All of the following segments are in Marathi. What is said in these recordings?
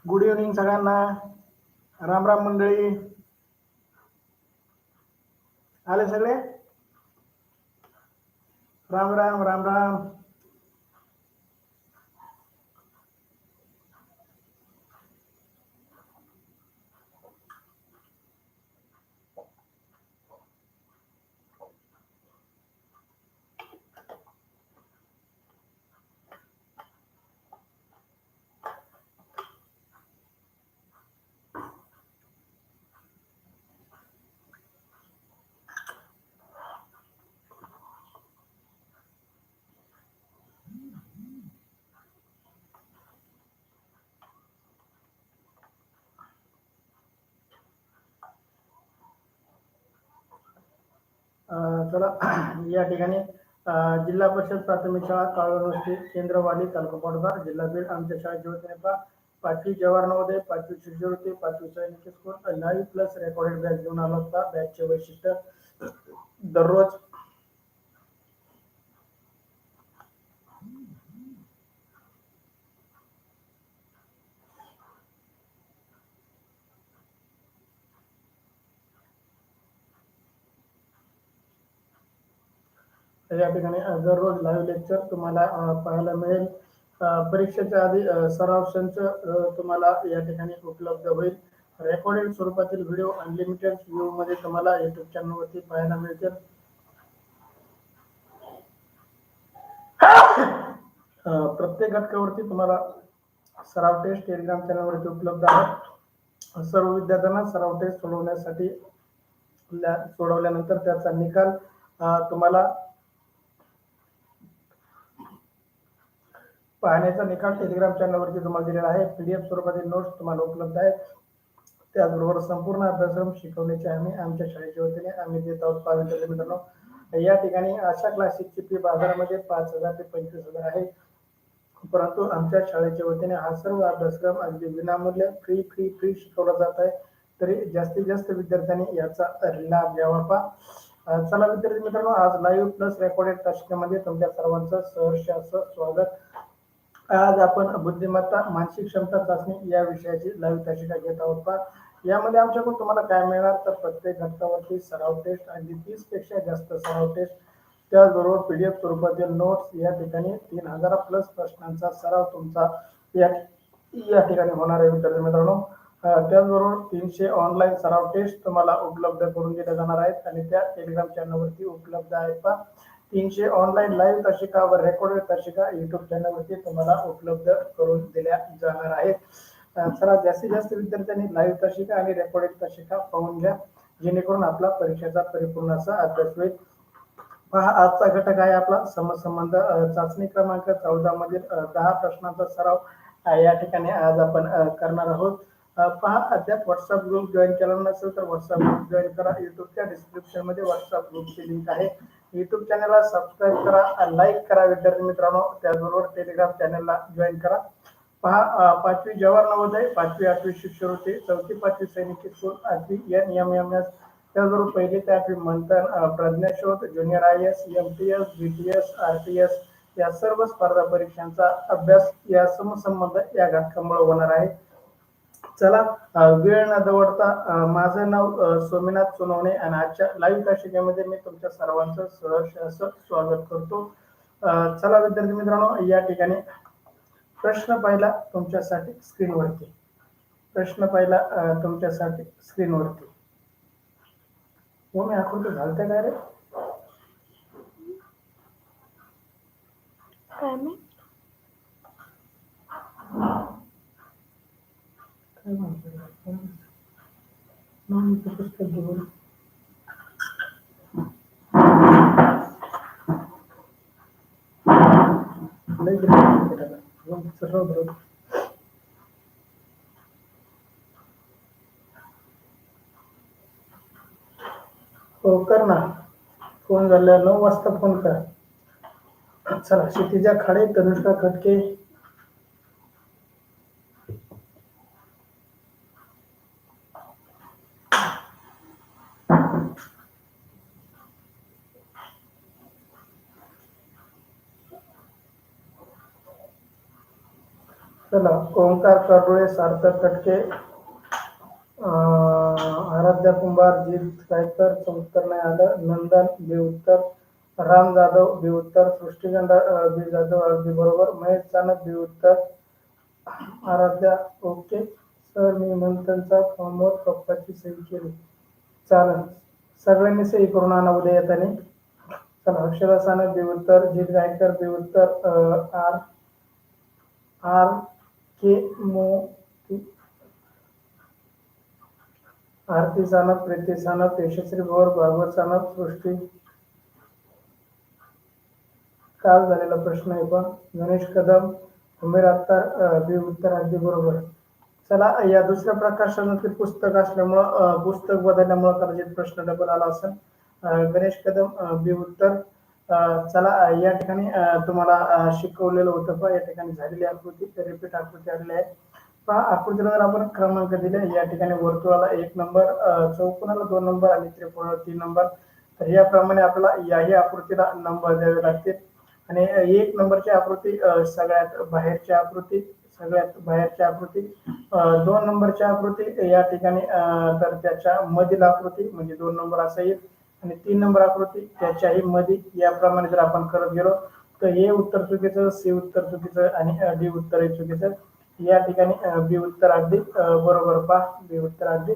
गुड इव्हनिंग सगळ्यांना. राम राम मंडळी. आले सगळे? राम राम राम राम. चला या ठिकाणी जिल्हा परिषद प्राथमिक शाळा काळवस्ती केंद्रवाली तालुका पाटोदा जिल्हा बीड आमच्या शाळेची वतीने पाचवी जवाहर नवोदय, पाचवी शिष्यवृत्ती, पाचवी सैनिक school live plus recorded batch घेऊन आला होता. बॅचचे वैशिष्ट्य दररोज या ठिकाणी दररोज लाईव्ह लेक्चर तुम्हाला पाहायला मिळेल. परीक्षेच्या आधी सराव संच तुम्हाला या ठिकाणी उपलब्ध होईल. रेकॉर्डेड स्वरूपातील व्हिडिओ अनलिमिटेड व्ह्यू मध्ये तुम्हाला युट्यूब चॅनलवरती पाहायला मिळतील. प्रत्येक घटकावरती तुम्हाला सराव टेस्ट टेलिग्राम चॅनलवरती उपलब्ध आहे. सर्व विद्यार्थ्यांना सराव टेस्ट सोडवण्यासाठी सोडवल्यानंतर त्याचा निकाल तुम्हाला पाहण्याचा निकाल टेलिग्राम चॅनलवरती तुम्हाला दिलेला आहे. PDF स्वरूपातील नोट्स तुम्हाला उपलब्ध आहेत. त्याचबरोबर संपूर्ण अभ्यासक्रम शिकवण्याचे आमच्या शाळेच्या वतीने आम्ही देत आहोत. विद्यार्थी मित्रांनो, या ठिकाणी अशा क्लासेसची फी बाजारामध्ये 5,000 ते 25,000 आहे. परंतु आमच्या शाळेच्या वतीने हा सर्व अभ्यासक्रम अगदी विनामूल्य फ्री फ्री फ्री शिकवला जात आहे. तरी जास्तीत जास्त विद्यार्थ्यांनी याचा लाभ घ्यावा. चला विद्यार्थी मित्रांनो, आज लाईव्ह प्लस रेकॉर्डेड तासिकेमध्ये तुमच्या सर्वांचं सहर्ष असं स्वागत. आज आपण बुद्धिमत्ता मानसिक क्षमता चाचणी या विषयाची लाईव्ह तासिका घेत आहोत. यामध्ये आमच्याकडून तुम्हाला काय मिळणार तर प्रत्येक घटकावरती सराव टेस्ट आणि 30 पेक्षा जास्त सराव टेस्ट, त्याचबरोबर PDF स्वरूपातील नोट्स. या ठिकाणी 3,000 प्लस प्रश्नांचा सराव तुमचा या ठिकाणी होणार आहे विद्यार्थी मित्रांनो. त्याचबरोबर 300 ऑनलाईन सराव टेस्ट तुम्हाला उपलब्ध करून दिल्या जाणार आहेत आणि त्या टेलिग्राम चॅनलवरती उपलब्ध आहेत. 300 ऑनलाईन लाईव्ह तासिका व रेकॉर्डेड तासिका युट्यूब चॅनलवरती तुम्हाला उपलब्ध करून दिल्या जाणार आहेत. चला जास्तीत जास्त विद्यार्थ्यांनी लाईव्ह तासिका आणि रेकॉर्डेड तासिका पाहून घ्या, जेणेकरून आपला परीक्षेचा परिपूर्ण असा अभ्यास होईल. पहा, आजचा घटक आहे आपला समसंबंध चाचणी क्रमांक 14 मधील 10 प्रश्नांचा सराव या ठिकाणी आज आपण करणार आहोत. पहा, अद्याप व्हॉट्सअप ग्रुप जॉईन केला नसेल तर व्हॉट्सअप ग्रुप जॉईन करा. युट्यूबच्या डिस्क्रिप्शन मध्ये व्हॉट्सअप ग्रुपची लिंक आहे. युट्यूब चॅनलला सबस्क्राईब करा, लाईक करा विद्यार्थी मित्रांनो. त्याचबरोबर टेलिग्राम चॅनलला जॉईन करा. पहा, पाचवी जवाहर नवोदय, पाचवी आठवी शिष्यवृत्ती, चौथी पाचवी सैनिक स्कूल, आठवी NMMS, त्याचबरोबर पहिली ते आठवी मंथन, प्रज्ञाशोध, junior IAS, MTS, BTS, RTS या सर्व स्पर्धा परीक्षांचा अभ्यास या समसंबंध या घटकामुळे होणार आहे. चला वेळ न दवडता, माझं नाव सोमीनाथ सोनवणे आणि आजच्या लाईव्ह तासिकेमध्ये मी तुमच्या सर्वांचं सहर्ष असं स्वागत करतो. चला विद्यार्थी मित्रांनो, या ठिकाणी प्रश्न पहिला तुमच्यासाठी स्क्रीनवरती. प्रश्न पहिला तुमच्यासाठी स्क्रीनवरती. मी आकृती घालते काय रे? काय मी काय म्हणतो नाही पुस्तक घेऊन हो कर ना. फोन झाल्यावर 9 वाजता फोन कर. चला, क्षितिजा खाडे, तनुष्का खटके, चला, ओंकार कर्डुळे, सार्थक कटके, आराध्या कुंभार, जीत गायकर उत्तर नाही आलं. नंदन बी उत्तर, राम जाधव बी उत्तर, सृष्टीगंडा बी जाधव अगदी बरोबर, महेश चाणक बी उत्तर, आराध्या ओके सर. मी मंथनचा फॉर्मवर पप्पाची सही केली, चालेल. सगळ्यांनी सही करून आणा उद्या येताना. चला, अक्षरा सानप बी उत्तर, जीत गायकर बी उत्तर, आर आर के मोती, आरती सानप, प्रीती सानप, यशस्वी भोर, भागवत सानप, सृष्टी. काल झालेला प्रश्न आहे पण. गणेश कदम, उमेर अत्तार बी उत्तर अगदी बरोबर. चला, या दुसऱ्या प्रकाशनातील पुस्तक असल्यामुळं पुस्तक बदलल्यामुळं कदाचित प्रश्न डबल आला असेल. गणेश कदम बी उत्तर. चला, या ठिकाणी तुम्हाला शिकवलेलं होतं पहा, या ठिकाणी झालेली आकृती रिपीट आकृती आलेली आहे पहा. आकृतीला जर आपण क्रमांक दिले, या ठिकाणी वर्तुळाला 1 नंबर, चौकोनाला 2 नंबर आणि त्रिकोणाला 3 नंबर. तर याप्रमाणे आपल्याला याही आकृतीला नंबर द्यावे लागतील. आणि 1 नंबरची आकृती सगळ्यात बाहेरची आकृती, सगळ्यात बाहेरची आकृती. 2 नंबरची आकृती या ठिकाणी तर त्याच्या मधील आकृती म्हणजे 2 नंबर असा येईल. आणि 3 नंबर आकृती त्याच्याही मध्ये. याप्रमाणे जर आपण करत गेलो तर ए उत्तर चुकीचं, सी उत्तर चुकीचं आणि डी उत्तर चुकीचं. या ठिकाणी बी उत्तर अगदी बरोबर पहा, बी उत्तर अगदी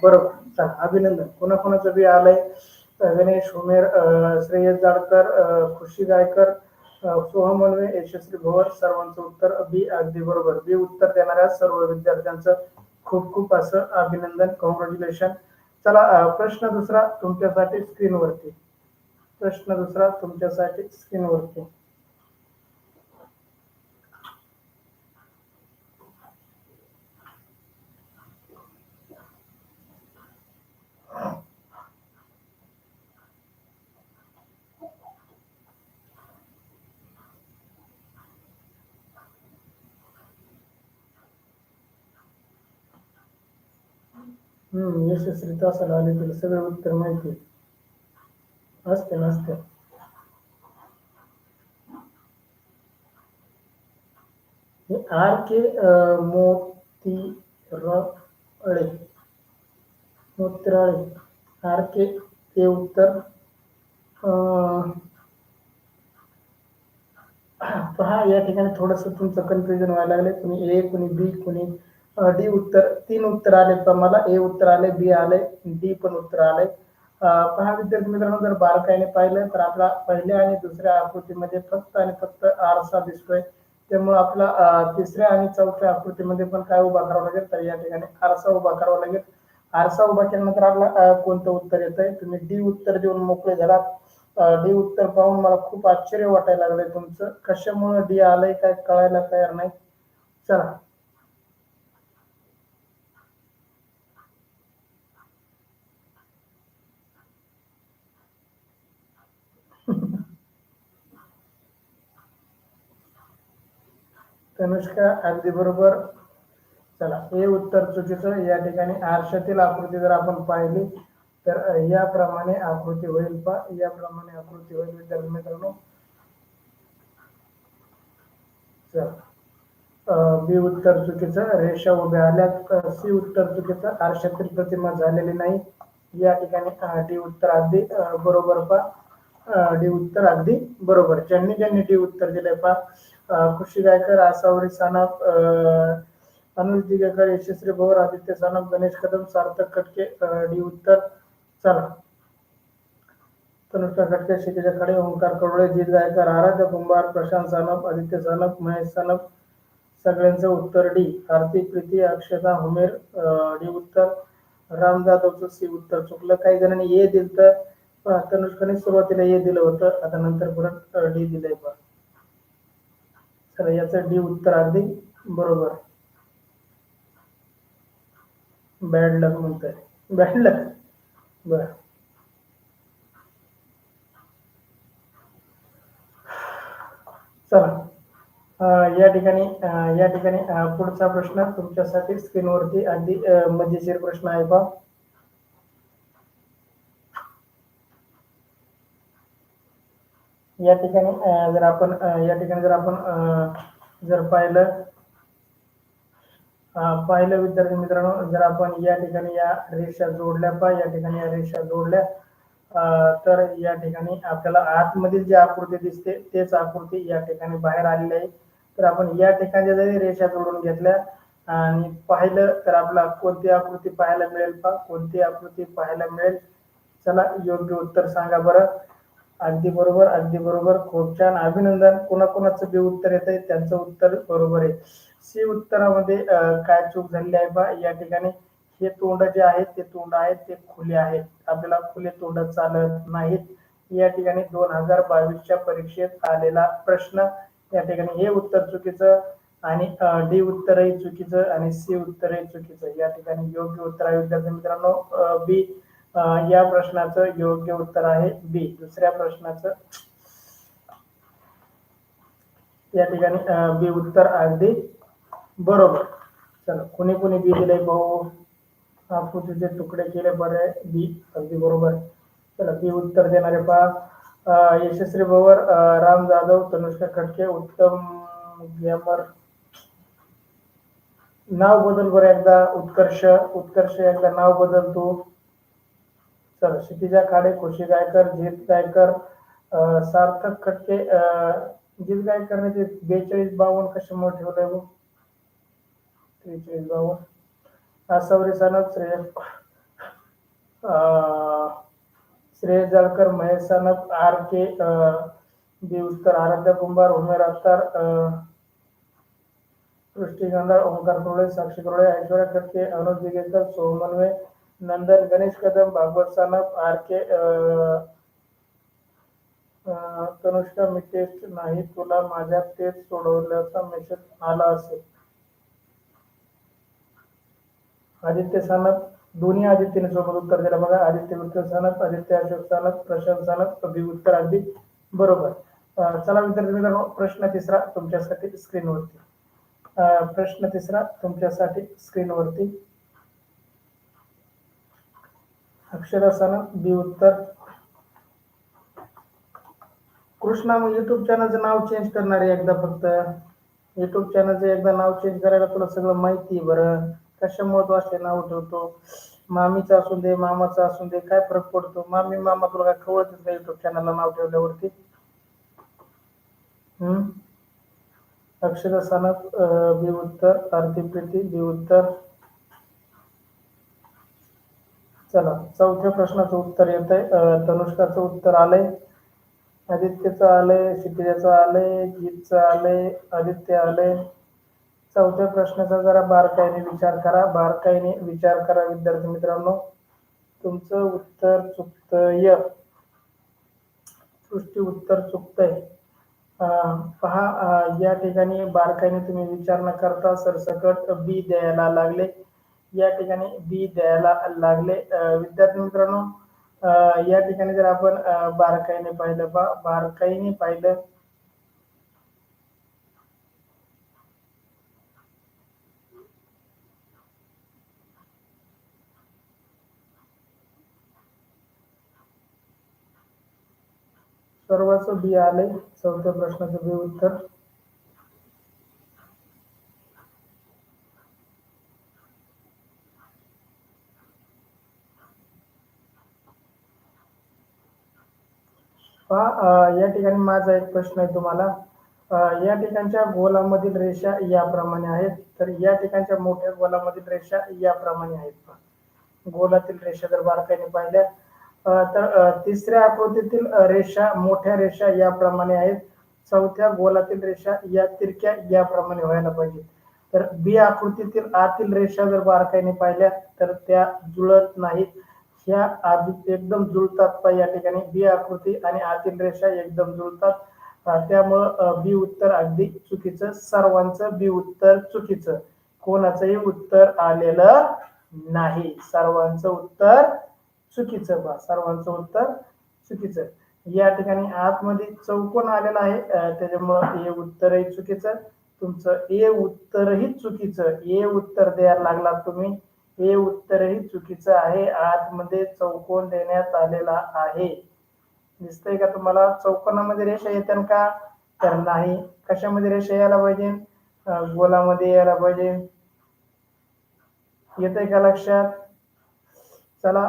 बरोबर. चला, अभिनंदन. कोणाकोणाचं बी आलंय. गणेश, उमेर, श्रेयस जाडकर, खुशी गायकर, सोहम मनवे, यशस्वी भोवर, सर्वांचं उत्तर बी अगदी बरोबर. बी उत्तर देणाऱ्या सर्व विद्यार्थ्यांचं खूप खूप असं अभिनंदन, कॉंग्रॅच्युलेशन. चला, प्रश्न दुसरा तुमच्यासाठी स्क्रीनवरती. प्रश्न दुसरा तुमच्यासाठी स्क्रीनवरती. यशस्वी तासाला आले तुला सगळे उत्तर माहिती असते नसते. आर के मोतीराळे, मोतीराळे, आर के ते उत्तर. पहा, या ठिकाणी थोडस तुमचं कन्फ्युजन व्हायला लागले. कुणी ए, कुणी बी, कुणी डी उत्तर. 3 उत्तर आले तर मला. ए उत्तर आले, बी आले, डी पण उत्तर आले. पहा विद्यार्थी मित्रांनो, जर बारकाईने पाहिलं तर आपला पहिल्या आणि दुसऱ्या आकृतीमध्ये फक्त आणि फक्त आरसा दिसतोय. त्यामुळे आपला तिसऱ्या आणि चौथ्या आकृतीमध्ये पण काय उभा करावं लागेल, तर या ठिकाणी आरसा उभा करावा लागेल. आरसा उभा केल्यानंतर आपला कोणतं उत्तर येतंय. तुम्ही डी उत्तर देऊन मोकळे झालात. डी उत्तर पाहून मला खूप आश्चर्य वाटायला लागलंय तुमचं. कशामुळे डी आलंय काय कळायला तयार नाही. चला, तनुष्का अगदी बरोबर. चला, हे उत्तर चुकीचं. या ठिकाणी आरशातील आकृती जर आपण पाहिली तर याप्रमाणे आकृती होईल पहा, याप्रमाणे आकृती होईल विद्यार्थी मित्रांनो. चला, बी उत्तर चुकीचं. रेषा उभ्या आल्यात. सी उत्तर चुकीचं. आरशातील प्रतिमा झालेली नाही. या ठिकाणी डी उत्तर अगदी बरोबर पहा, डी उत्तर अगदी बरोबर. ज्यांनी ज्यांनी डी उत्तर दिले पहा, खुशी गायकर, आसावरी सानप, अनुज दिगेकर, यशस्वी भोर, आदित्य सानप, गणेश कदम, सार्थक कटके डी उत्तर. चला, तनुष्का कटके, क्षितिजा खडे, ओंकार कडोळे, जीत गायकर, आराध्य कुंभार, प्रशांत सानप, आदित्य सानप, महेश सानप, सगळ्यांचं उत्तर डी. आरती, प्रीती, अक्षता, उमेर डी उत्तर. राम जाधवचं सी उत्तर चुकलं. काही जणांनी ए दिलं तर तनुष्काने सुरुवातीला ए दिलं होतं, आता नंतर परत डी दिलंय पहा. चला, याचं डी उत्तर अगदी बरोबर. बॅड लक म्हणतोय. बॅड लक, बर. चला, या ठिकाणी पुढचा प्रश्न तुमच्यासाठी स्क्रीनवरती अगदी मजेशीर प्रश्न आहे पहा. या ठिकाणी जर आपण जर पाहिलं पाहिलं विद्यार्थी मित्रांनो, जर आपण या ठिकाणी या रेषा जोडल्या या ठिकाणी या रेषा जोडल्या तर या ठिकाणी आपल्याला आतमध्ये जी आकृती दिसते तेच आकृती या ठिकाणी बाहेर आलेली आहे. तर आपण या ठिकाणी जरी रेषा जोडून घेतल्या आणि पाहिलं तर आपल्याला कोणती आकृती पाहायला मिळेल कोणती आकृती पाहायला मिळेल? चला योग्य उत्तर सांगा बरं. अगदी बरोबर, अगदी बरोबर, खूप छान, अभिनंदन. कोणाकोणाचं बी उत्तर येत आहे त्यांचं उत्तर बरोबर आहे. सी उत्तरामध्ये काय चूक झालेली आहे पहा या ठिकाणी. हे तोंड जे आहेत ते तोंड आहेत ते खुले आहेत, आपल्याला खुले तोंड चालत नाहीत. या ठिकाणी 2022च्या परीक्षेत आलेला प्रश्न. या ठिकाणी हे उत्तर चुकीचं आणि डी उत्तरही चुकीचं आणि सी उत्तरही चुकीचं. या ठिकाणी योग्य उत्तर आहे विद्यार्थी मित्रांनो बी. या प्रश्नाचं योग्य उत्तर आहे बी. दुसऱ्या प्रश्नाचं या ठिकाणी बी उत्तर अगदी बरोबर. चला कोणी कोणी बी दिले भाऊ? आकृतीचे तुकडे केले बरे, बी अगदी बरोबर. चला बी उत्तर देणारे पहा यशस्वी भवर, राम जाधव, तनुष्का खडके, उत्तम गॅमर. नाव बदल बरं एकदा. उत्कर्ष, उत्कर्ष एकदा नाव बदल तू. चला क्षितिजा खाडे, खुशी गायकर, जीत गायकर, सार्थक खटके. जीत गायकरने ते 42-52 कशामुळे ठेवलंय बघ? 43-52. आसावरी सानप, श्रेयस जाळकर, महेश सानप, आर के बी उत्तर. आराध्या कुंभार, उमेर अत्तार, सृष्टी गंधाळ, ओंकार कुरळे, साक्षी कुरळे, ऐश्वर्या खटके, अनुज दिगेकर, सोमनवे, नंदन, गणेश कदम, भागवत सानप, आर के तनुष्का. मी टेस्ट नाही, तुला माझ्या टेस्ट सोडवल्याचा मेसेज आला असेल. आदित्य सानप, दोन्ही आदित्यने सोबत उत्तर दिलं बघा. आदित्य विठ्ठल सानप, आदित्य अशोक सानप, प्रशांत सानप, बी उत्तर अगदी बरोबर. चला विद्यार्थी मित्रांनो, प्रश्न तिसरा तुमच्यासाठी स्क्रीनवरती. प्रश्न तिसरा तुमच्यासाठी स्क्रीनवरती. अक्षरा सानप, बी उत्तर. कृष्णा, मग युट्यूब चॅनलचं नाव चेंज करणार आहे एकदा फक्त. युट्यूब चॅनलचं एकदा नाव चेंज करायला तुला सगळं माहिती बरं. कशामुळे तू असे नाव ठेवतो? मामीचं असून दे, मामाचं असून दे, काय फरक पडतो? मामी मामा तुला काय कळतच का युट्यूब चॅनलला नाव ठेवल्यावरती? अक्षरा सानप, बी उत्तर. आरती प्रीती, बी उत्तर. चला चौथ्या प्रश्नाचं उत्तर येत आहे. तनुष्काचं उत्तर आलंय, आदित्यचं आलंय, क्षितिजाचं आलंय, जीतचं आलंय, आदित्य आलंय. चौथ्या प्रश्नाचा जरा बारकाईने विचार करा, बारकाईने विचार करा विद्यार्थी मित्रांनो. तुमचं उत्तर चुकतंय, सृष्टी उत्तर चुकतंय. पहा या ठिकाणी बारकाईने तुम्ही विचार न करता सरसकट बी द्यायला लागले. या ठिकाणी बी द्यायला लागले विद्यार्थी मित्रांनो. या ठिकाणी जर आपण बारकाईने पाहिलं बारकाईने पाहिलं सर्वांचं बी आले. चौथ्या प्रश्नाचं बी उत्तर. या ठिकाणी माझा एक प्रश्न आहे तुम्हाला. या ठिकाणच्या गोलामधील रेषा याप्रमाणे आहेत, तर या ठिकाणच्या मोठ्या गोलामधील रेषा याप्रमाणे आहेत. गोलातील रेषा जर बारकाईने पाहिल्या तर तिसऱ्या आकृतीतील रेषा मोठ्या रेषा याप्रमाणे आहेत. चौथ्या गोलातील रेषा या तिरक्या याप्रमाणे व्हायला पाहिजे. तर बी आकृतीतील आतील रेषा जर बारकाईने पाहिल्या तर त्या जुळत नाहीत. ह्या आधी एकदम जुळतात. या ठिकाणी बी आकृती आणि आतील रेषा एकदम जुळतात. त्यामुळं बी उत्तर अगदी चुकीचं. सर्वांचं बी उत्तर चुकीचं. कोणाचंही उत्तर आलेलं नाही. सर्वांचं उत्तर चुकीचं सर्वांचं उत्तर चुकीचं. या ठिकाणी आतमध्ये चौकोन आलेला आहे त्याच्यामुळं ए उत्तरही चुकीचं. तुमचं ए उत्तरही चुकीचं. ए उत्तर द्यायला लागला तुम्ही. हे उत्तरही चुकीचं आहे. आतमध्ये चौकोन देण्यात आलेला आहे. दिसतंय का तुम्हाला? चौकोनामध्ये रेषा येतात का? तर नाही. कशामध्ये रेषा यायला पाहिजे? गोलामध्ये यायला पाहिजे. येतंय का लक्षात? चला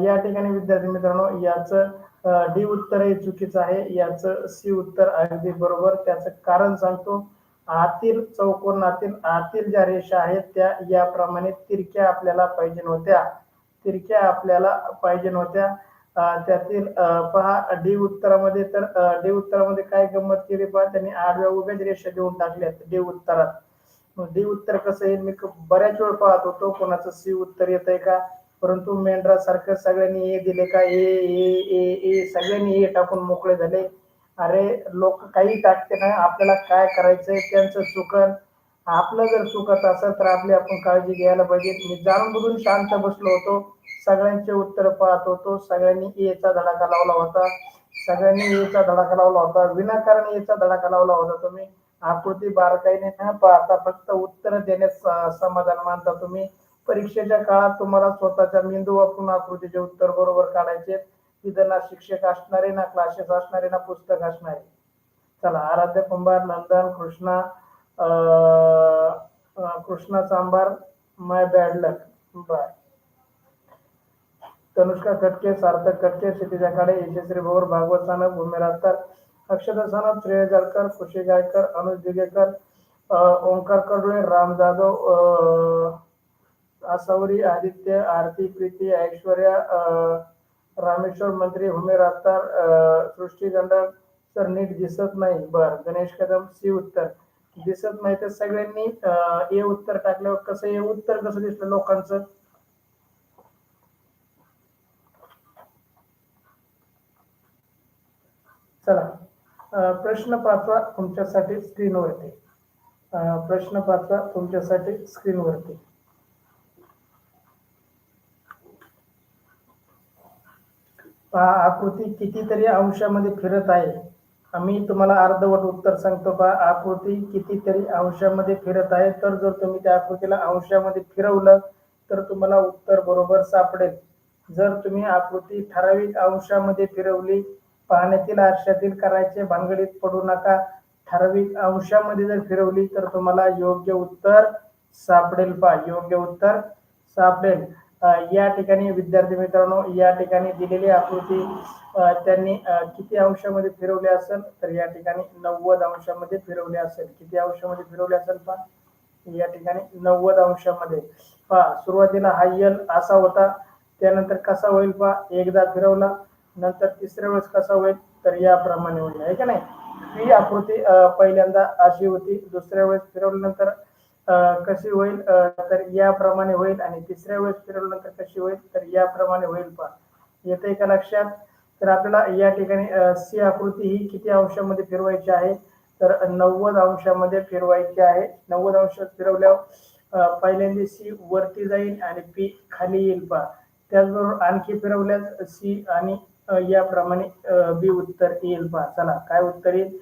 या ठिकाणी विद्यार्थी मित्रांनो याचं डी उत्तर हे चुकीचं आहे, याचं सी उत्तर अगदी बरोबर. त्याचं कारण सांगतो. आतील चौकोनातील आतील ज्या रेषा आहेत त्या याप्रमाणे तिरक्या आपल्याला पाहिजे होत्या, तिरक्या आपल्याला पाहिजे होत्या. त्यातील पहा डी उत्तरामध्ये, तर डी उत्तरामध्ये काय गंमत केली पहा, त्यांनी आडव्या उभ्याच रेषा देऊन टाकल्यात डी उत्तरात. डी उत्तर कसं येईल, मी बऱ्याच वेळ पाहत होतो कोणाचं सी उत्तर येत आहे का, परंतु मेंढरा सारखं सगळ्यांनी ए दिले का, ए ए ए ए सगळ्यांनी ए टाकून मोकळे झाले. अरे लोक काही टाकते ना, आपल्याला काय करायचंय त्यांचं चुकन, आपलं जर चुकत असेल तर आपली आपण काळजी घ्यायला पाहिजे. मी जाणून बुजून शांत बसलो होतो, सगळ्यांचे उत्तर पाहत होतो, सगळ्यांनी एचा धडाका लावला होता, सगळ्यांनी एचा धडाका लावला होता, विनाकारण एचा धडाका लावला होता. तुम्ही आकृती बारकाईने न पाहता फक्त उत्तर देण्यास समाधान मानता तुम्ही. परीक्षेच्या काळात तुम्हाला स्वतःच्या मेंदू वापरून आकृतीचे उत्तर बरोबर काढायचे. तिथं ना शिक्षक असणारे, ना क्लासेस असणारे, ना पुस्तक असणारे. चला आराध्य कुंभार, नंदन, कृष्णा चांभार, माय बॅड लक. बाय. तनुष्का कटके, सार्थक कटके, क्षितिजा खाडे, यशस्वी भोर, भागवत सानप, भूमी राहतर, अक्षता सानप, श्रेय जाळकर, खुशी गायकर, अनुज दिगेकर, ओंकार कडुळे, राम जाधव, आसावरी, आदित्य, आरती, प्रीती, ऐश्वर्या, रामेश्वर मंत्री, भूमी राहतर, सृष्टी गंडक. सर नीट दिसत नाही. बर. गणेश कदम, सी उत्तर दिसत नाही. तर सगळ्यांनी ए उत्तर टाकल्यावर कसं ए उत्तर कसं दिसलं लोकांचं? चला प्रश्न 5वा तुमच्यासाठी स्क्रीनवरती, प्रश्न 5वा तुमच्यासाठी स्क्रीनवरती. पहा आकृती कितीतरी अंशामध्ये फिरत आहे. मी तुम्हाला अर्धवट उत्तर सांगतो. पहा आकृती कितीतरी अंशामध्ये फिरत आहे. तर जर तुम्ही त्या आकृतीला अंशामध्ये फिरवलं तर तुम्हाला उत्तर बरोबर सापडेल. जर तुम्ही आकृती ठराविक अंशामध्ये फिरवली, पाहण्यातील आरशातील करायचे भानगडीत पडू नका, ठराविक अंशामध्ये जर फिरवली तर तुम्हाला योग्य उत्तर सापडेल. पहा योग्य उत्तर सापडेल. या ठिकाणी विद्यार्थी मित्रांनो या ठिकाणी दिलेली आकृती त्यांनी किती अंशामध्ये फिरवले असेल, तर या ठिकाणी 90 अंशामध्ये फिरवले असेल. किती अंशामध्ये फिरवले असेल पहा, या ठिकाणी 90 अंशामध्ये. पहा सुरुवातीला हा यल असा होता, त्यानंतर कसा होईल पहा, एकदा फिरवला नंतर तिसऱ्या वेळेस कसा होईल, तर याप्रमाणे होईल, आहे का नाही. ही आकृती पहिल्यांदा अशी होती, दुसऱ्या वेळेस फिरवल्यानंतर कशी होईल, तर याप्रमाणे होईल, आणि तिसऱ्या वेळेस फिरवल्यानंतर कशी होईल, तर याप्रमाणे होईल. पहा येते का लक्षात? तर आपल्याला या ठिकाणी सी आकृती ही किती अंशामध्ये फिरवायची आहे, तर 90 अंशामध्ये फिरवायची आहे. 90 अंश फिरवल्यावर पहिल्यांदा सी वरती जाईल आणि पी खाली येईल. पहा त्याचबरोबर आणखी फिरवल्यास सी आणि याप्रमाणे बी उत्तर येईल. पहा चला काय उत्तर येईल,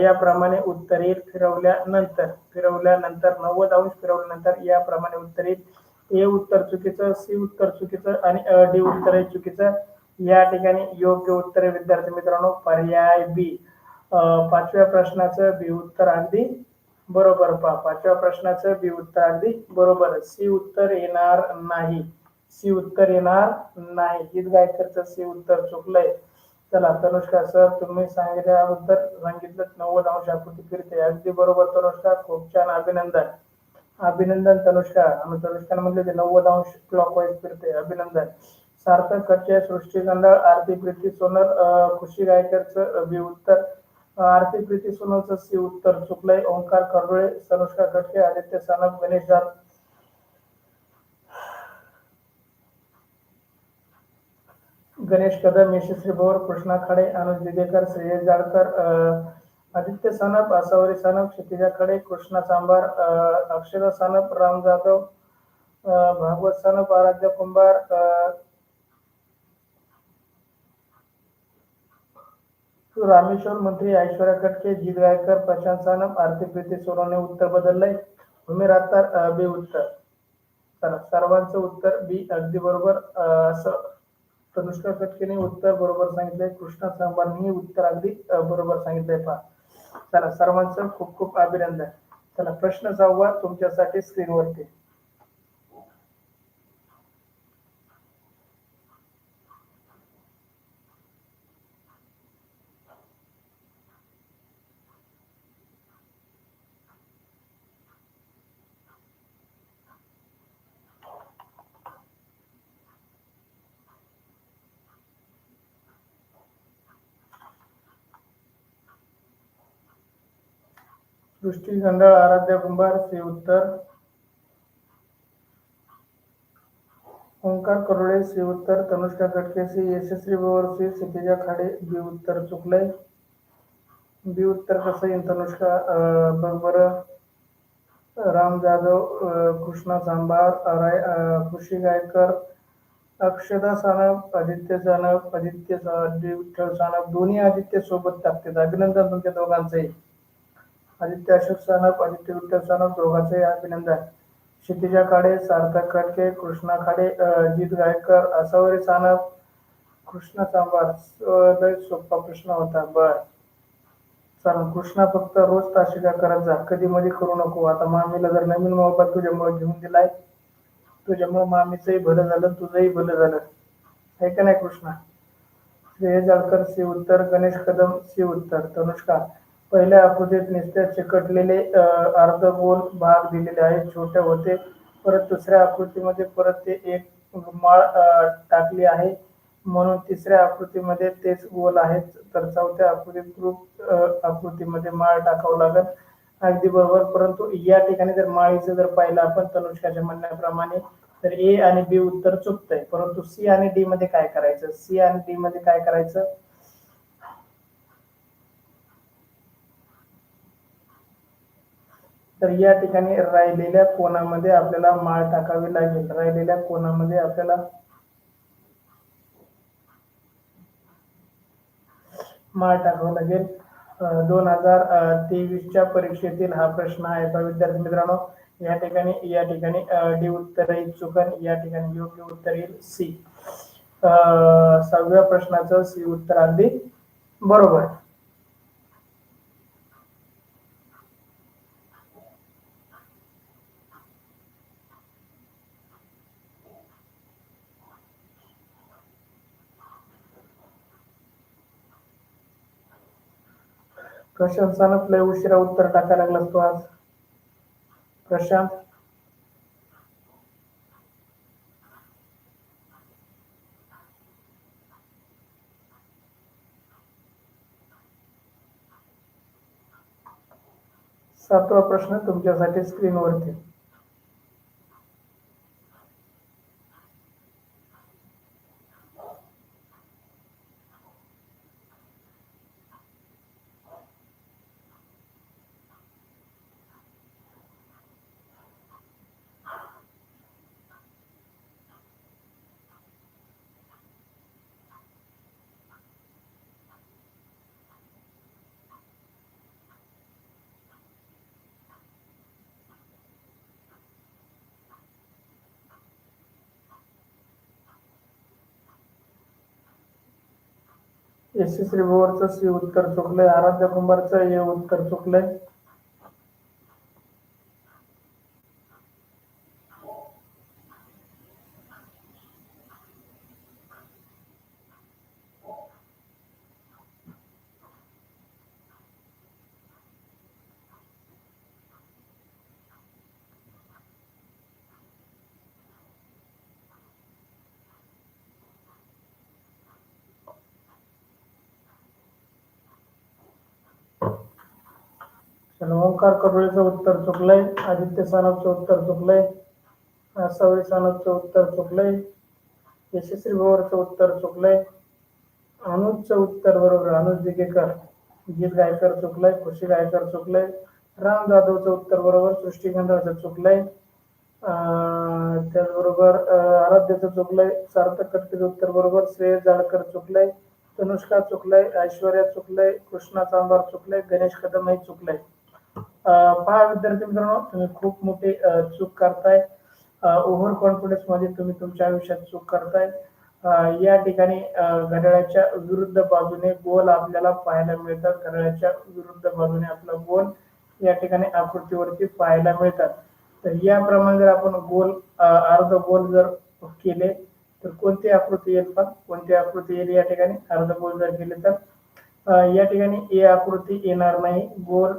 याप्रमाणे उत्तर येईल. फिरवल्यानंतर 90 अंश फिरवल्यानंतर याप्रमाणे उत्तर येईल. ए उत्तर चुकीचं, सी उत्तर चुकीचं आणि डी उत्तर हे चुकीचं. या ठिकाणी योग्य उत्तर विद्यार्थी मित्रांनो पर्याय बी. 5व्या प्रश्नाचं बी उत्तर अगदी बरोबर. पहा 5व्या प्रश्नाचं बी उत्तर अगदी बरोबर. सी उत्तर येणार नाही, सी उत्तर येणार नाही. गीत गायकरचं सी उत्तर चुकलंय. चला तनुष्का सर तुम्ही सांगितल्याबद्दल सांगितलं 90 अंश आकृती फिरते, अगदी बरोबर तनुष्का, खूप छान, अभिनंदन. अभिनंदन तनुष्का. आम्ही तनुष्काने म्हटले ते 90 अंश क्लॉकवाईज फिरते, अभिनंदन. सार्थक कटके, सृष्टी गंडाळ, आरती प्रीती सोनल, खुशी गायकरचं बी उत्तर, आरती प्रीती सोनलचं सी उत्तर चुकलंय. ओंकार कडुळे, तनुष्का कटके, आदित्य सानप, गणेश जाधव, गणेश कदम, यशस्वी भोर, कृष्णा खाडे, अनुज दिगेकर, श्रेयस जाळकर, आदित्य सानप, आसावरी सानप, क्षितिजा खाडे, कृष्णा चांभार, अक्षता सानप, राम जाधव, भागवत सानप, आराध्य कुंभार, रामेश्वर मंत्री, ऐश्वर्या कटके, जीत गायकर, प्रशांत सानप, आरती प्रीती सोनवणे उत्तर बदललंय. भूमी राहतर बी उत्तर. चला सर्वांचं उत्तर बी अगदी बरोबर. असं तनुष्का कटकेने उत्तर बरोबर सांगितलंय, कृष्णा सांबारने उत्तर अगदी बरोबर सांगितलंय. पहा चला सर्वांचं खूप खूप अभिनंदन. चला प्रश्न 6वा तुमच्यासाठी स्क्रीनवरती. दृष्टी गंडाळ, आराध्या कुंभार, सी उत्तर. ओंकार करोळे, सी उत्तर. तनुष्का कटके, सी. यशस्वी पवार, सी. क्षितिजा खाडे, बी उत्तर चुकलंय. बी उत्तर कसं येईल तनुष्का? बघ बरं. राम जाधव, कृष्णा सांबार, खुशी गायकर, अक्षदा सानप, आदित्य सानप, विठ्ठल सानप, दोन्ही आदित्य सोबत टाकते. अभिनंदन तुमच्या दोघांचंही. आदित्य अशोक सानप, आदित्य विठ्ठल सानप, दोघांचंही अभिनंदन. क्षितिजा खाडे, सार्थक खडके, कृष्णा खाडे, अजित गायकर, असावरी सानप, कृष्णा सांबार. लय सोपा प्रश्न होता. बर चला, कृष्णा फक्त रोज तासिका करत जा, कधी मध्ये करू नको. आता मामीला जर नवीन मोबाईल तुझ्यामुळे घेऊन दिलाय, तुझ्यामुळे मामीचंही भलं झालं, तुझंही भलं झालं, आहे का नाही कृष्णा? श्रेय जाळकर, सी उत्तर. गणेश कदम, सी उत्तर. तनुष्का, पहिल्या आकृतीत नुसते चिकटलेले अर्धगोल भाग दिलेले आहेत, छोटे होते. परत दुसऱ्या आकृतीमध्ये परत ते एक माळ टाकली आहे, म्हणून तिसऱ्या आकृतीमध्ये तेच गोल आहेत. तर चौथ्या आकृतीत ग्रुप आकृतीमध्ये माळ टाकावं लागेल. अगदी बरोबर. परंतु या ठिकाणी जर माळीचं जर पाहिलं आपण तनुष्काच्या म्हणण्याप्रमाणे, तर ए आणि बी उत्तर चुकतंय. परंतु सी आणि डी मध्ये काय करायचं? सी आणि डी मध्ये काय करायचं? तर या ठिकाणी राहिलेल्या कोणामध्ये आपल्याला माळ टाकावी लागेल. राहिलेल्या कोणामध्ये आपल्याला माळ टाकावं लागेल. 2023च्या परीक्षेतील हा प्रश्न आहे. तर विद्यार्थी मित्रांनो, या ठिकाणी डी उत्तर येईल चुकन, या ठिकाणी योग्य उत्तर येईल सी. 6व्या प्रश्नाचं सी उत्तर अगदी बरोबर. प्रशांत सानप, लय उशिरा उत्तर टाकायला लागलास तू आज. प्रशांत, सातवा प्रश्न तुमच्यासाठी स्क्रीनवरती. यशस्वी भोवरचं सी उत्तर चुकलंय. आराध्य कुंभारचं हे उत्तर चुकलंय. ओंकार करोळेचं उत्तर चुकलंय. आदित्य सानपचं उत्तर चुकलंय. सावरी सानपचं उत्तर चुकलंय. यशस्वी भोवरचं उत्तर चुकलंय. अनुजचं उत्तर बरोबर. अनुज दिगेकर. गीत गायकर चुकलंय. खुशी गायकर चुकलंय. राम जाधवचं उत्तर बरोबर. सृष्टी गंधाचं चुकलंय. त्याचबरोबर आराध्याचं चुकलंय. सार्थक कटकेचं उत्तर बरोबर. श्रेय जाळकर चुकलंय. तनुष्का चुकलंय. ऐश्वर्या चुकलंय. कृष्णा चांभार चुकलंय. गणेश कदमही चुकलंय. पहा विद्यार्थी मित्रांनो, तुम्ही खूप मोठी चूक करताय. ओव्हर कॉन्फिडन्स मध्ये तुम्ही तुमच्या आयुष्यात चूक करताय. या ठिकाणी घड्याळाच्या विरुद्ध बाजूने गोल आपल्याला पाहायला मिळतात. घड्याळाच्या विरुद्ध बाजूने आपला गोल या ठिकाणी आकृतीवरती पाहायला मिळतात. तर याप्रमाणे जर आपण गोल अर्ध गोल जर केले तर कोणती आकृती येईल? पण कोणती आकृती येईल या ठिकाणी अर्ध गोल जर केले तर या ठिकाणी ए आकृती येणार नाही. गोल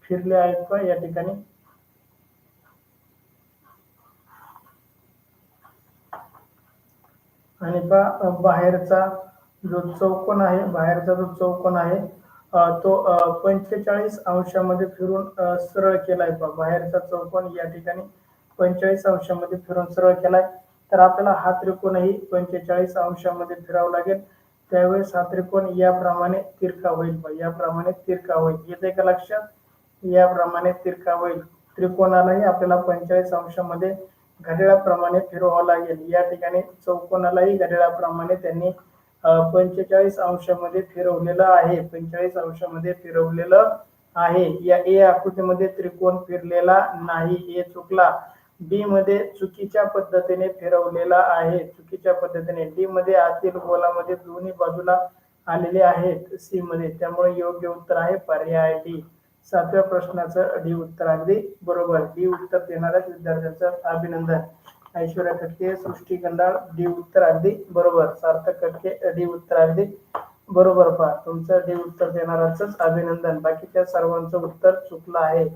फिरले आहेत का या ठिकाणी? आणि बाहेरचा जो चौकोन आहे, बाहेरचा जो चौकोन आहे तो 45 अंशामध्ये फिरून सरळ केलाय पहा. बाहेरचा चौकोन या ठिकाणी 45 अंशामध्ये फिरून सरळ केलाय. तर आपल्याला हा त्रिकोणही 45 अंशामध्ये फिरावं लागेल. त्यावेळेस हा त्रिकोण याप्रमाणे तिरका होईल पहा. याप्रमाणे तिरका होईल. येते का लक्षात? याप्रमाणे तिरका होईल. त्रिकोणालाही आपल्याला 45 अंशामध्ये घड्याळाप्रमाणे फिरवावं लागेल. या ठिकाणी चौकोनालाही घड्याळाप्रमाणे त्यांनी 45 अंशामध्ये फिरवलेलं आहे. 45 अंशामध्ये फिरवलेलं आहे. या ए आकृतीमध्ये त्रिकोण फिरलेला नाही. ए चुकला. डी मध्ये चुकीच्या पद्धतीने फिरवलेला आहे. चुकीच्या पद्धतीने. डी मध्ये आतील गोलामध्ये दोन्ही बाजूला आलेले आहेत. सी मध्ये. त्यामुळे योग्य उत्तर आहे पर्याय डी. 7व्या प्रश्नाचं डी उत्तर अगदी बरोबर. डी उत्तर देणाऱ्या विद्यार्थ्यांचं अभिनंदन. ऐश्वर्या कटके, सृष्टी गंडाळ, डी उत्तर अगदी बरोबर. सार्थक कटके, डी उत्तर अगदी बरोबर. पहा, तुमचं डी उत्तर देणाराच अभिनंदन. बाकीच्या सर्वांचं उत्तर चुकलं आहे.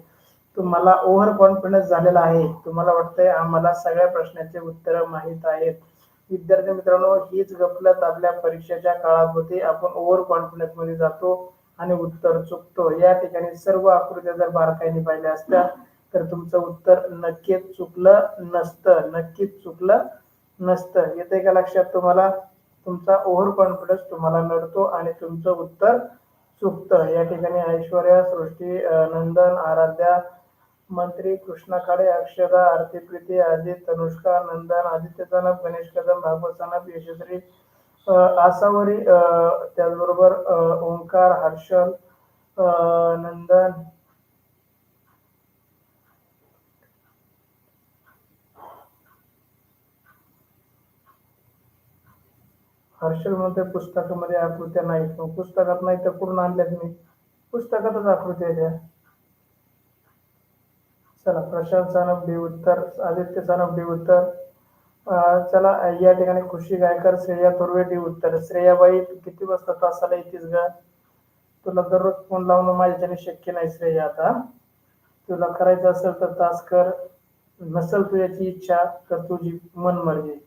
तुम्हाला ओव्हर कॉन्फिडन्स झालेला आहे. तुम्हाला वाटतंय आम्हाला सगळ्या प्रश्नाचे उत्तर माहित आहेत. विद्यार्थी मित्रांनो, हीच गफलत आपल्या परीक्षेच्या काळात होते. आपण ओव्हर कॉन्फिडन्स मध्ये जातो आणि उत्तर चुकतो. या ठिकाणी सर्व आकृत्या जर बारकाईने पाहिल्या असत्या तर तुमचं उत्तर नक्कीच चुकलं नसतं. नक्कीच चुकलं नसतं. येते का लक्षात तुम्हाला? तुमचा ओव्हर कॉन्फिडन्स तुम्हाला नडतो आणि तुमचं उत्तर चुकतं. या ठिकाणी ऐश्वर्या, सृष्टी, नंदन, आराध्या, मंत्री, कृष्णा खाडे, अक्षदा, आरती प्रीती, अजित, तनुष्का, नंदन, आदित्य सानप, गणेश कदम, भागवत सानप, यशस्वी, आसावरी, त्याचबरोबर ओंकार, हर्षल, नंदन, हर्षल म्हणते पुस्तकामध्ये आकृत्या नाहीत. पुस्तकात नाही तर कुठून आणल्यात मी? पुस्तकातच आकृत्या आहेत त्या. चला, प्रशांत सानप डी उत्तर, आदित्य सानप डी उत्तर. चला, या ठिकाणी खुशी गायकर, श्रेया थोरवे डी उत्तर. श्रेयाबाई, किती वाजता तासाला येतीस ग? तुला दररोज फोन लावणं माझ्याच्याने शक्य नाही श्रेया. आता तुला करायचं असेल तर तास कर, नसेल तुझ्याची इच्छा तर तुझी मन मर्जी.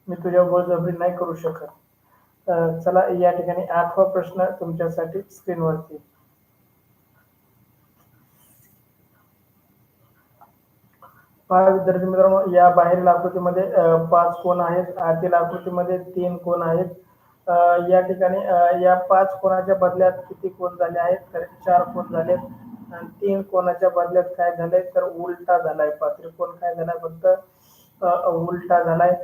मी तुझ्या बळजबरी नाही करू शकत. चला, या ठिकाणी 8वा प्रश्न तुमच्यासाठी स्क्रीनवरती. पहा विद्यार्थी मित्रांनो, या बाहेरील आकृतीमध्ये 5 कोण आहेत. आतील आकृतीमध्ये 3 कोण आहेत. या ठिकाणी या 5 कोणाच्या बदल्यात किती कोण झाले आहेत? तर 4 कोण झालेत. आणि 3 कोणाच्या बदल्यात काय झालंय? तर उलटा झालाय. त्रिकोण काय झालाय? फक्त उलटा झालाय.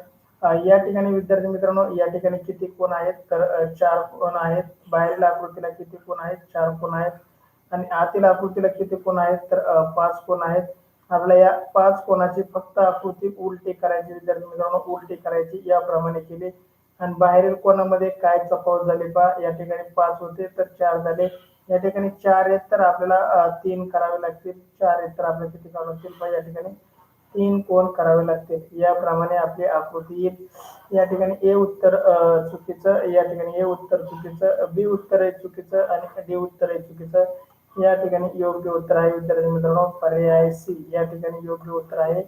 या ठिकाणी विद्यार्थी मित्रांनो, या ठिकाणी किती कोण आहेत? तर 4 कोण आहेत. बाहेरील आकृतीला किती कोण आहेत? 4 कोण आहेत. आणि आतील आकृतीला किती कोण आहेत? तर 5 कोण आहेत. आपल्या या 5 कोणाची फक्त आकृती उलटी करायची विद्यार्थी मित्रांनो, उलटी करायची. याप्रमाणे केली. आणि बाहेरील कोणामध्ये काय तफावत झाली पहा. या ठिकाणी 5 होते तर 4 झाले. या ठिकाणी 4 आहेत तर आपल्याला 3 करावे लागतील. 4 आहेत तर आपल्याला किती करावे लागतील पहा. या ठिकाणी 3 कोण करावे लागतील. याप्रमाणे आपली आकृती येईल. या ठिकाणी ए उत्तर चुकीचं, या ठिकाणी ए उत्तर चुकीचं, बी उत्तर आहे चुकीचं आणि डी उत्तर आहे चुकीचं. या ठिकाणी योग्य उत्तर आहे विद्यार्थी मित्रांनो पर्याय सी. या ठिकाणी योग्य उत्तर आहे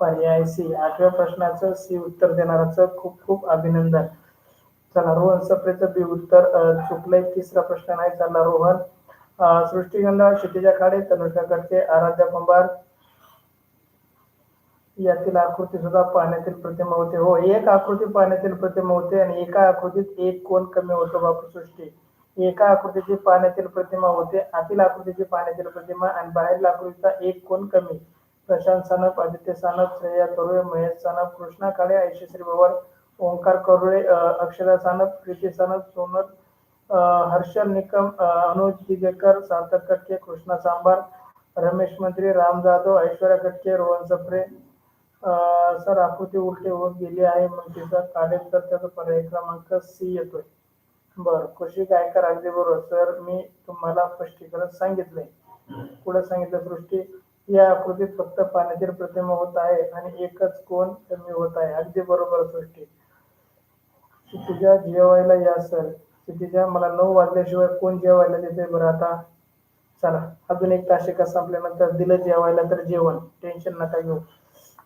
पर्याय सी. 8व्या प्रश्नाचं सी उत्तर देणाराचं खूप खूप अभिनंदन. चला, रोहन सप्रेचं बी उत्तर चुकलंय. 3रा प्रश्न नाही चालला रोहन. सृष्टी गंधा, क्षितिजा खाडे, तनुष्का कटके, आराध्या पंभार, यातील आकृती सुद्धा पाण्यातील प्रतिमा होते. हो, एक आकृती पाण्यातील प्रतिमा होते आणि एका आकृतीत एक कोण कमी होतो बापू सृष्टी. एका आकृतीची पाण्यातील प्रतिमा होते, आतील आकृतीची पाण्यातील प्रतिमा आणि बाहेरील आकृतीचा एक कोण कमी. प्रशांत सानप, आदित्य सानप, श्रेया करुळे, महेश सानप, कृष्णा काळे, ऐशश्री पवार, ओंकार करुळे, अक्षरा सानप, प्रीती सानप, सोनल, हर्षल निकम, अनुज दिगेकर, सार्थक कटके, कृष्णा सांबार, रमेश मंत्री, राम जाधव, ऐश्वर्या कटके, रोहन सप्रे. सर, आकृती उलटी होत गेली आहे मग तिचा काढेल तर त्याचा पर्याय क्रमांक सी येतोय. बरं, खुशी गायकर अगदी बरोबर सर, मी तुम्हाला स्पष्टीकरण सांगितलंय. पुढे सांगितलं सृष्टी, या आकृतीत फक्त पाण्यातील प्रतिमा होत आहे आणि एकच कोण कमी होत आहे. अगदी बरोबर सृष्टी. क्षितिजा, जेवायला या सर. क्षितिजा, मला 9 वाजल्याशिवाय कोण जेवायला देते बरं आता? चला, अजून एक तासिका संपल्यानंतर दिलं जेवायला तर जेवण, टेन्शन नका घेऊ.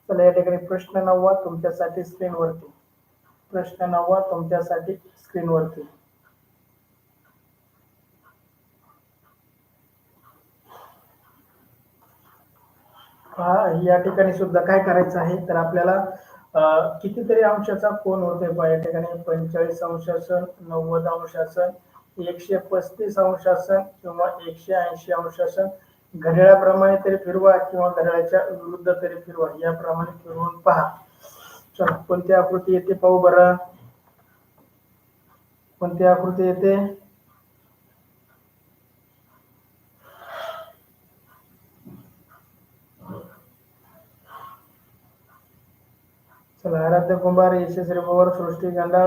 चला, या ठिकाणी प्रश्न 9वा तुमच्यासाठी स्क्रीनवरती. प्रश्न 9वा तुमच्यासाठी स्क्रीनवरती. या ठिकाणी सुद्धा काय करायचं आहे तर आपल्याला कितीतरी अंशाचा कोन होतोय पहा या ठिकाणी 45 अंशासन 90 अंशासन 135 अंशासन किंवा 180 अंशासन घड्याळाप्रमाणे तरी फिरवा किंवा घड्याळाच्या विरुद्ध तरी फिरवा याप्रमाणे फिरवून पहा. चला कोणती आकृती येते पाहू बरं. कोणती आकृती येते. चला आराध्य कुंभार यशस्वी पवार सृष्टी गांडाळ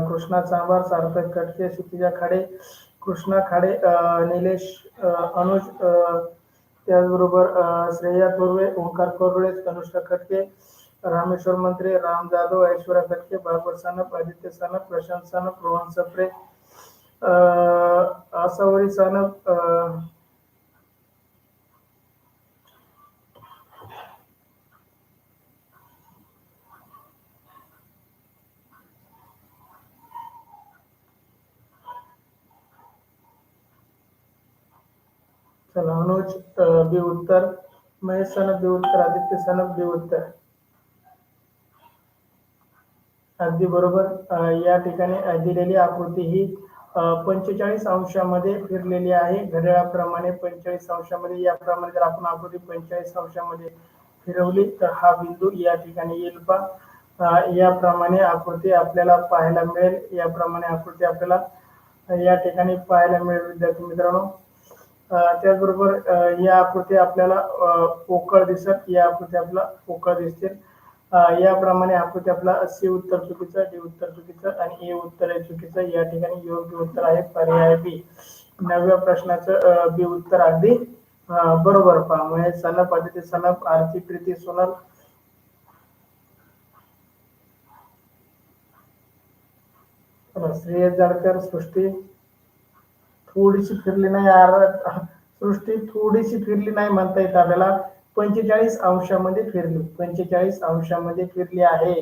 कृष्णा चांभार सार्थक कटके क्षितिजा खाडे कृष्णा खाडे निलेश अनुज त्याचबरोबर श्रेया तोरवे ओंकार कोरळे अनुष्का खटके रामेश्वर मंत्री राम जाधव ऐश्वर्या खटके भागवत सानप आदित्य सानप प्रशांत सानप रोहन सप्रे आसावरी सानप चला अनुज बी उत्तर महेश सानप बी उत्तर आदित्य सानप बी उत्तर अगदी बरोबर. या ठिकाणी दिलेली आकृती ही 45 अंशामध्ये फिरलेली आहे घड्याळाप्रमाणे 45 अंशामध्ये. याप्रमाणे जर आपण आकृती 45 अंशामध्ये फिरवली तर हा बिंदू या ठिकाणी येईल पहा. याप्रमाणे आकृती आपल्याला पाहायला मिळेल. याप्रमाणे आकृती आपल्याला या ठिकाणी पाहायला मिळेल विद्यार्थी मित्रांनो. त्याचबरोबर या आकृती आपल्याला पोकळ दिसत या आकृती आपल्याला पोकळ दिसतील. याप्रमाणे आकृती आपला सी उत्तर चुकीचं डी उत्तर चुकीचं आणि ए उत्तर आहे चुकीचं. या ठिकाणी योग्य उत्तर आहे पर्याय बी. 9व्या प्रश्नाचं बी उत्तर अगदी बरोबर पहा. महेश सनप आदित्य सनप आरती प्रीती सोनल श्रेयस जाडकर सृष्टी थोडीशी फिरली नाही सृष्टी थोडीशी फिरली नाही म्हणता येत आपल्याला. 45 अंशामध्ये फिरली 45 अंशामध्ये फिरली आहे.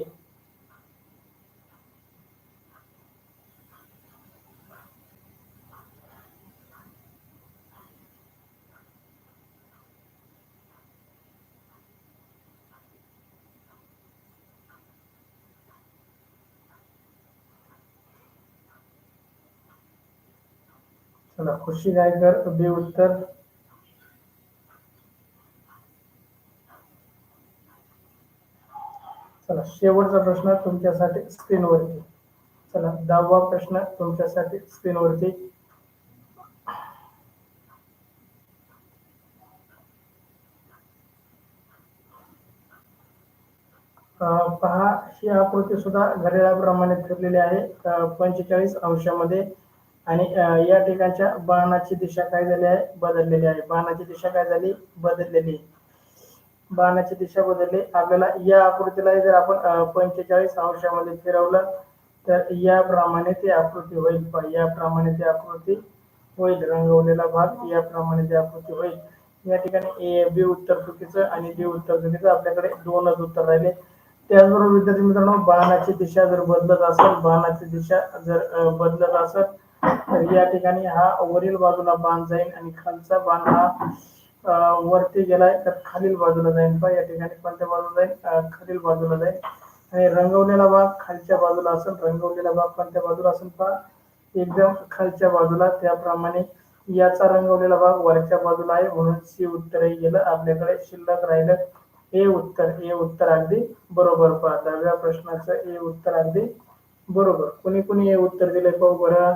चला खुशी गायकर बी उत्तर. चला शेवटचा प्रश्न तुमच्यासाठी स्क्रीनवरती. चला 10वा प्रश्न तुमच्यासाठी स्क्रीनवरती. पहा ही आकृती सुद्धा घड्याळाप्रमाणे फिरलेली आहे 45 अंशामध्ये. आणि या ठिकाणच्या बाणाची दिशा काय झाली आहे बदललेली आहे. बाणाची दिशा काय झाली बदललेली. बाणाची दिशा बदलली. आपल्याला या आकृतीला जर आपण 45 अंशामध्ये फिरवलं तर याप्रमाणे ती आकृती होईल. याप्रमाणे ती आकृती होईल. रंगवलेला भाग याप्रमाणे ती आकृती होईल. या ठिकाणी ए बी उत्तर चुकीचं आणि डी उत्तर चुकीचं. आपल्याकडे दोनच उत्तर राहिले. त्याचबरोबर विद्यार्थी मित्रांनो बाणाची दिशा जर बदलत असेल बाणाची दिशा जर बदलत असेल तर या ठिकाणी हा वरील बाजूला बाण जाईल आणि खालचा बाण हा वरती गेलाय तर खालील बाजूला जाईल. पहा या ठिकाणी कोणत्या बाजूला जाईल खालील बाजूला जाईल. आणि रंगवलेला भाग खालच्या बाजूला असेल. रंगवलेला भाग कोणत्या बाजूला असेल पहा एकदम खालच्या बाजूला. त्याप्रमाणे याचा रंगवलेला भाग वरच्या बाजूला आहे म्हणून सी उत्तरही गेलं. आपल्याकडे शिल्लक राहिलं ए उत्तर. ए उत्तर अगदी बरोबर पहा. 10व्या प्रश्नाचं ए उत्तर अगदी बरोबर. कोणी कोणी हे उत्तर दिले पाहू बरं.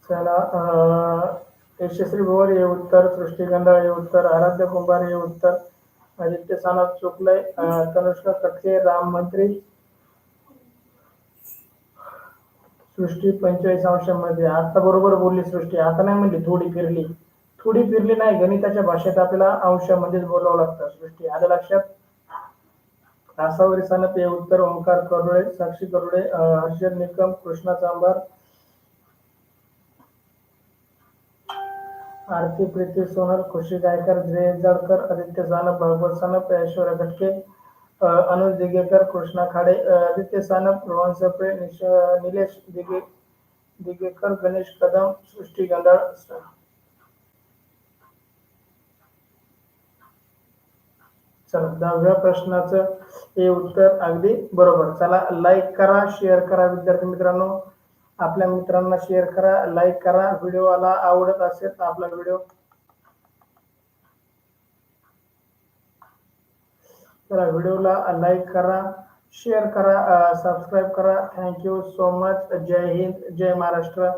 चला यशस्वी भोवर हे उत्तर. सृष्टी गंडाळ हे उत्तर. आराध्य कुंभार हे उत्तर. आदित्य सानप चुकलंय. तनुष्का कटके राम मंत्री सृष्टी 45 अंशामध्ये. आता बरोबर बोलली सृष्टी. आता नाही म्हणली थोडी फिरली. थोडी फिरली नाही. गणिताच्या भाषेत आपल्याला अंशामध्येच बोलावं लागतं. सृष्टी आलं लक्षात. आसावरी सानप हे उत्तर. ओंकार करोडे साक्षी करोडे हर्षद निकम कृष्णा चांभार आरती प्रीती सोनल खुशी गायकर श्रेयस जाडकर आदित्य सानप भागवत सानप ऐश्वर्या खटके अनुज दिगेकर कृष्णा खाडे आदित्य सानप रोहन सप्रे निलेश दिगेकर गणेश कदम सृष्टी गंडाळ. चला 10व्या प्रश्नाचं हे उत्तर अगदी बरोबर. चला लाईक करा, शेअर करा विद्यार्थी मित्रांनो. आपल्या मित्रांना शेअर करा, लाईक करा. व्हिडिओला आवडत असेल तर आपला व्हिडिओ चला व्हिडिओला लाईक करा, शेअर करा, सबस्क्राईब करा. Thank you so much. जय हिंद, जय महाराष्ट्र.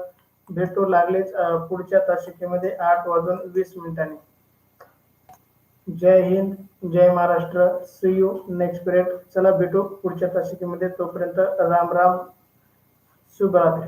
भेटू लागलेच पुढच्या तासिकेमध्ये 8:20 जय हिंद, जय Maharashtra. See you next period. चला भेटू पुढच्या तासिकेमध्ये. तोपर्यंत राम राम, शुभरात्री.